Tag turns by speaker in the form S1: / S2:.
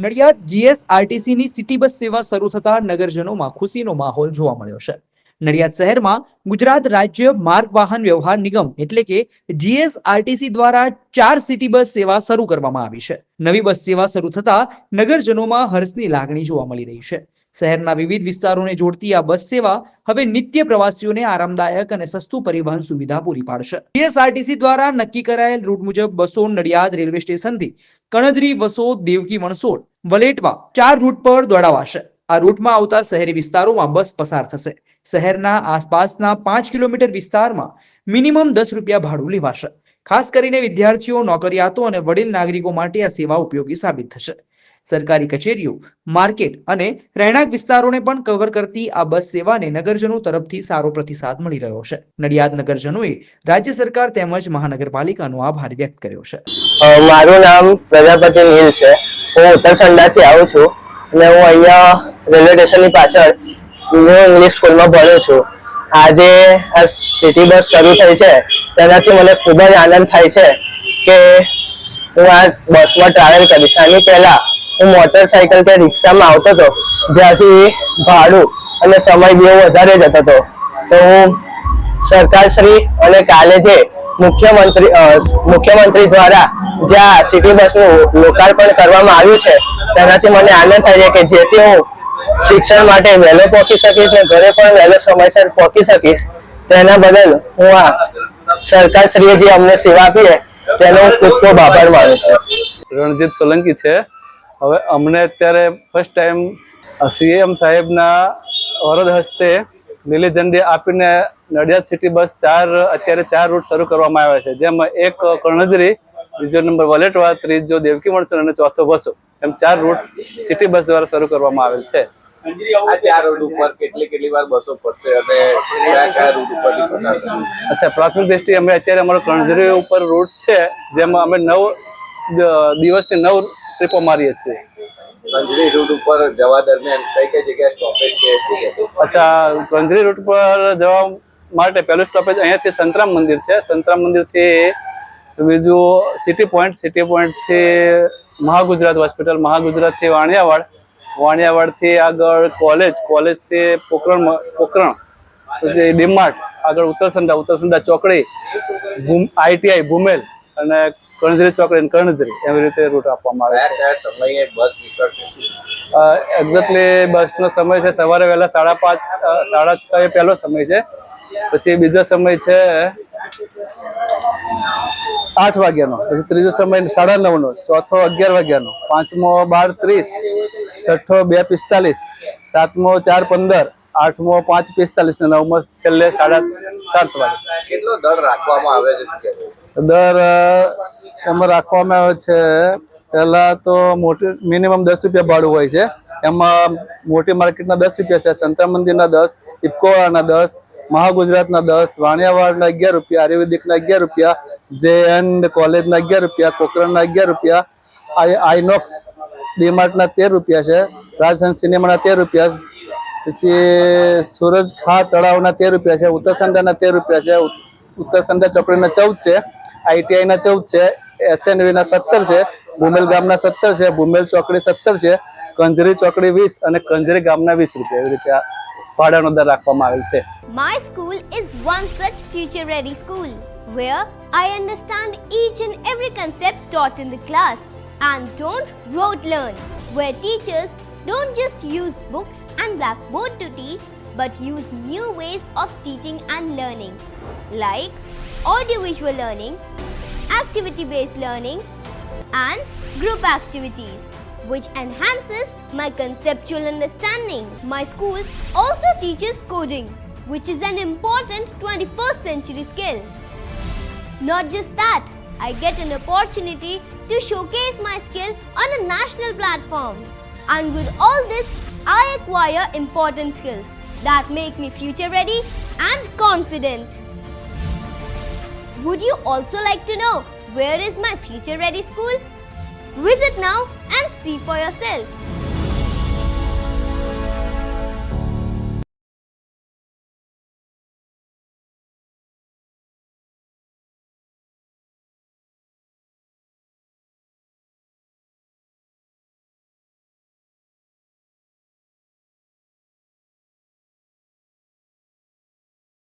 S1: Nadiad જીએસઆરટીસીની city bus સેવા શરૂ થતા નગરજનોમાં ખુશીનો માહોલ જોવા મળ્યો છે. નડિયાદ શહેરમાં ગુજરાત રાજ્ય માર્ગ વાહન વ્યવહાર નિગમ એટલે કે જીએસઆરટીસી દ્વારા 4 સિટી બસ સેવા શરૂ કરવામાં આવી છે. નવી બસ સેવા શરૂ થતા નગરજનોમાં હર્ષની લાગણી જોવા મળી રહી છે. શહેરના વિવિધ વિસ્તારોને જોડતી આ બસ સેવા હવે નિત્ય પ્રવાસીઓને આરામદાયક અને સસ્તું પરિવહન સુવિધા પૂરી પાડશે. જીએસઆરટીસી દ્વારા નક્કી કરાયેલ રૂટ મુજબ બસો નડિયાદ રેલવે સ્ટેશનથી કણજરી, વસોદ, દેવકી વણસોડ, વલેટવા 4 રૂટ પર દોડાવાશે. આ રૂટમાં આવતા શહેરી વિસ્તારોમાં બસ પસાર થશે. શહેરના આસપાસના 5 કિલોમીટર વિસ્તારમાં મિનિમમ 10 રૂપિયા ભાડું લેવાશે. ખાસ કરીને વિદ્યાર્થીઓ, નોકરિયાતો અને વડીલ નાગરિકો માટે આ સેવા ઉપયોગી સાબિત થશે. સરકારી કચેરીઓ, માર્કેટ અને રહેણાંક વિસ્તારોને પણ કવર કરતી આ બસ સેવાને નગરજનો તરફથી સારો પ્રતિસાદ મળી રહ્યો છે. નડિયાદ નગરજનોએ રાજ્ય સરકાર તેમજ મહાનગરપાલિકાનો આભાર વ્યક્ત કર્યો છે.
S2: મારું નામ પ્રજાપતિ નીલ છે. હું ઉત્તરસંડાથી આવું છું અને હું અહીંયા રેલવે સ્ટેશનની પાછળ ઇંગ્લિશ સ્કૂલમાં ભણું છું. આજે આ સિટી બસ શરૂ થઈ છે તેનાથી મને ખૂબ જ આનંદ થાય છે કે હું આ બસમાં ટ્રાવેલ કરીશ. આની પહેલાં હું મોટરસાઇકલ કે રિક્ષામાં આવતો હતો, જ્યાંથી ભાડું અને સમય બહુ વધારે જતો હતો. તો હું સરકારશ્રી અને કાલે જે મુખ્યમંત્રી દ્વારા જ્યાં સિટી બસનું લોકાર્પણ કરવામાં આવ્યું છે તેનાથી મને આનંદ થાય છે કે જેથી હું શિક્ષણ માટે વહેલો પહોંચી શકીશ અને ઘરે પણ વહેલો સમયસર પહોંચી શકીશ. તેના બદલ હું આ સરકારશ્રીએ જે અમને સેવા આપી છે તેનો ખૂબ ખૂબ આભાર માનું છું.
S3: રણજીત સોલંકી છે. હવે અમને અત્યારે ફર્સ્ટ ટાઈમ સીએમ સાહેબના વરદ હસ્તે લીલી ઝંડી આપીને નડિયાદ સિટી બસ અત્યારે 4 રૂટ શરૂ કરવામાં આવ્યા છે, જેમાં એક કણજરી, બીજો નંબર વલેટવા, ત્રીજો દેવકી વણસોડ અને ચોથો વસો, એમ 4 રૂટ સિટી બસ દ્વારા શરૂ કરવામાં આવેલ છે.
S4: આ 4 રૂટ ઉપર કેટલી વાર બસો પડશે અને કયા રૂટ ઉપરથી પસાર થશે?
S3: અચ્છા, પ્રાથમિક દ્રષ્ટિએ અમે અત્યારે અમારો કણજરી ઉપર રૂટ છે, જેમાં અમે 9 દિવસની 9 ટ્રીપો મારીએ છીએ.
S4: કંજરી રૂટ ઉપર જવા દરમિયાન કઈ જગ્યાએ સ્ટોપેજ છે?
S3: અચ્છા, કંજરી રૂટ પર જવા માટે પહેલું સ્ટોપેજ અહીંયાથી સંતરામ મંદિર છે. સંતરામ મંદિરથી બીજું સિટી પોઈન્ટથી મહાગુજરાત હોસ્પિટલ, મહાગુજરાતથી વાણિયાવાડથી આગળ કોલેજથી પોકરણ, પછી ડીમાર્ટ, આગળ ઉત્તરસંડા ચોકડી, આઈટીઆઈ ભૂમેલ અને કણજરી ચોકડી કણજરી, એવી રીતે રૂટ આપવામાં આવે છે.
S4: કયા સમયે બસ નીકળશે?
S3: એક્ઝેક્ટલી બસનો સમય છે સવારે વહેલા 5:30, 6:30 પહેલો સમય છે. પછી બીજો સમય છે 8 વાગ્યાનો, પછી ત્રીજો સમય 9:30નો, ચોથો 11 વાગ્યાનો, પાંચમો 12:30, છઠ્ઠો 2:45, સાતમો 4:15, આઠમો 5:45 ને નવમો છેલ્લે 7:30 વાગે.
S4: કેટલો દર રાખવામાં આવે છે?
S3: દર એમાં રાખવામાં આવે છે, પહેલા તો મોટી મિનિમમ 10 રૂપિયા ભાડું હોય છે. એમાં મોટી માર્કેટના 10 રૂપિયા છે, સંતરામ મંદિરના 10, ઇફકોવાળાના 10, મહાગુજરાતના 10, વાણિયાવાડના 11 રૂપિયા, આયુર્વેદિકના 11 રૂપિયા, JN કોલેજના 11 રૂપિયા, પોકરણના 11 રૂપિયા, આઈનોક્સ ડીમાર્ટના 13 રૂપિયા છે, રાજહંસ સિનેમાના 13 રૂપિયા, પછી સૂરજ ખા તળાવના 13 રૂપિયા છે, ઉત્તરસંડાના 13 રૂપિયા છે, ઉત્તરસંડા ચોકડીના 14 છે, આઈટીઆઈના 14 છે, SNVના 17 છે, ભૂમેલ ગામના 17 છે, ભૂમેલ ચોકડી 17 છે, કંજરી ચોકડી 20 અને કંજરી ગામના 20 રૂપિયા, એવી રીતે ભાડાનો દર રાખવામાં આવેલ છે.
S5: My school is one such future-ready school where I understand each and every concept taught in the class and don't rote learn, where teachers don't just use books and blackboard to teach but use new ways of teaching and learning like audiovisual learning, activity-based learning and group activities, which enhances my conceptual understanding. My school also teaches coding, which is an important 21st century skill. Not just that, I get an opportunity to showcase my skill on a national platform. And with all this, I acquire important skills that make me future ready and confident. Would you also like to know where is my future ready school? Visit now and see for yourself.